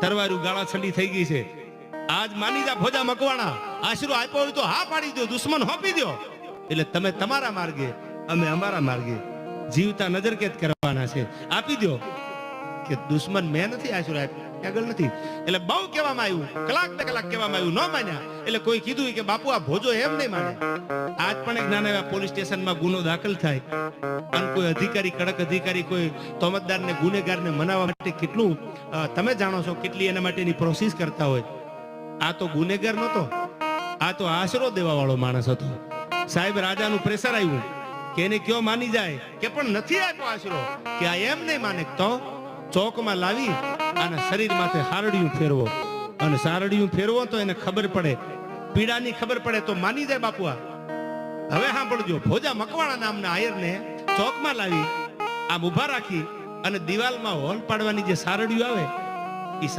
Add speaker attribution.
Speaker 1: તરવારું ગાળા છંડી થઈ ગઈ છે. આજ માની જા ભોજા મકવાણા, આશરો આપ્યો હોય તો હા પાડી દો, દુશ્મન હોપી દો. એટલે તમે તમારા માર્ગે, અમે અમારા માર્ગે જીવતા નજરકેદ કરવાના છે. આપી દો કે દુશ્મન મેં નથી આશરો આપ્યો, આગળ નથી. એટલે બહુ કહેવામાં આવ્યું, કલાક બે કલાક કહેવામાં આવ્યું, ન માન્યા. એટલે કોઈ કીધું કે બાપુ આ ભોજો એમ નહીં માને. આજ પણ એક નાના એવા પોલીસ સ્ટેશનમાં ગુનો દાખલ થાય અને કોઈ અધિકારી, કડક અધિકારી કોઈ તોમતદારને, ગુનેગારને મનાવવા માટે કેટલું તમે જાણો છો કેટલી એના માટેની પ્રોસેસ કરતા હોય. આ તો ગુનેગાર નહોતો, આ તો આશરો દેવા વાળો માણસ હતો. સાહેબ રાજાનું પ્રેશર આવ્યું કે એને કયો માની જાય કે પણ નથી આપ્યો આશરો, કે આ એમ નહીં માને. તો ચોકમાં લાવી અને શરીર માથે હારડિયું ફેરવો, અને સારડિયું ફેરવો તો એને ખબર પડે, પીડાની ખબર પડે તો માની જાય બાપુઆ. હવે સાંભળજો, ભોજા મકવાણા નામના આયરને ચોકમાં લાવી આમ ઉભા રાખી અને દિવાલમાં હોલ પાડવાની જે સારડિયું આવે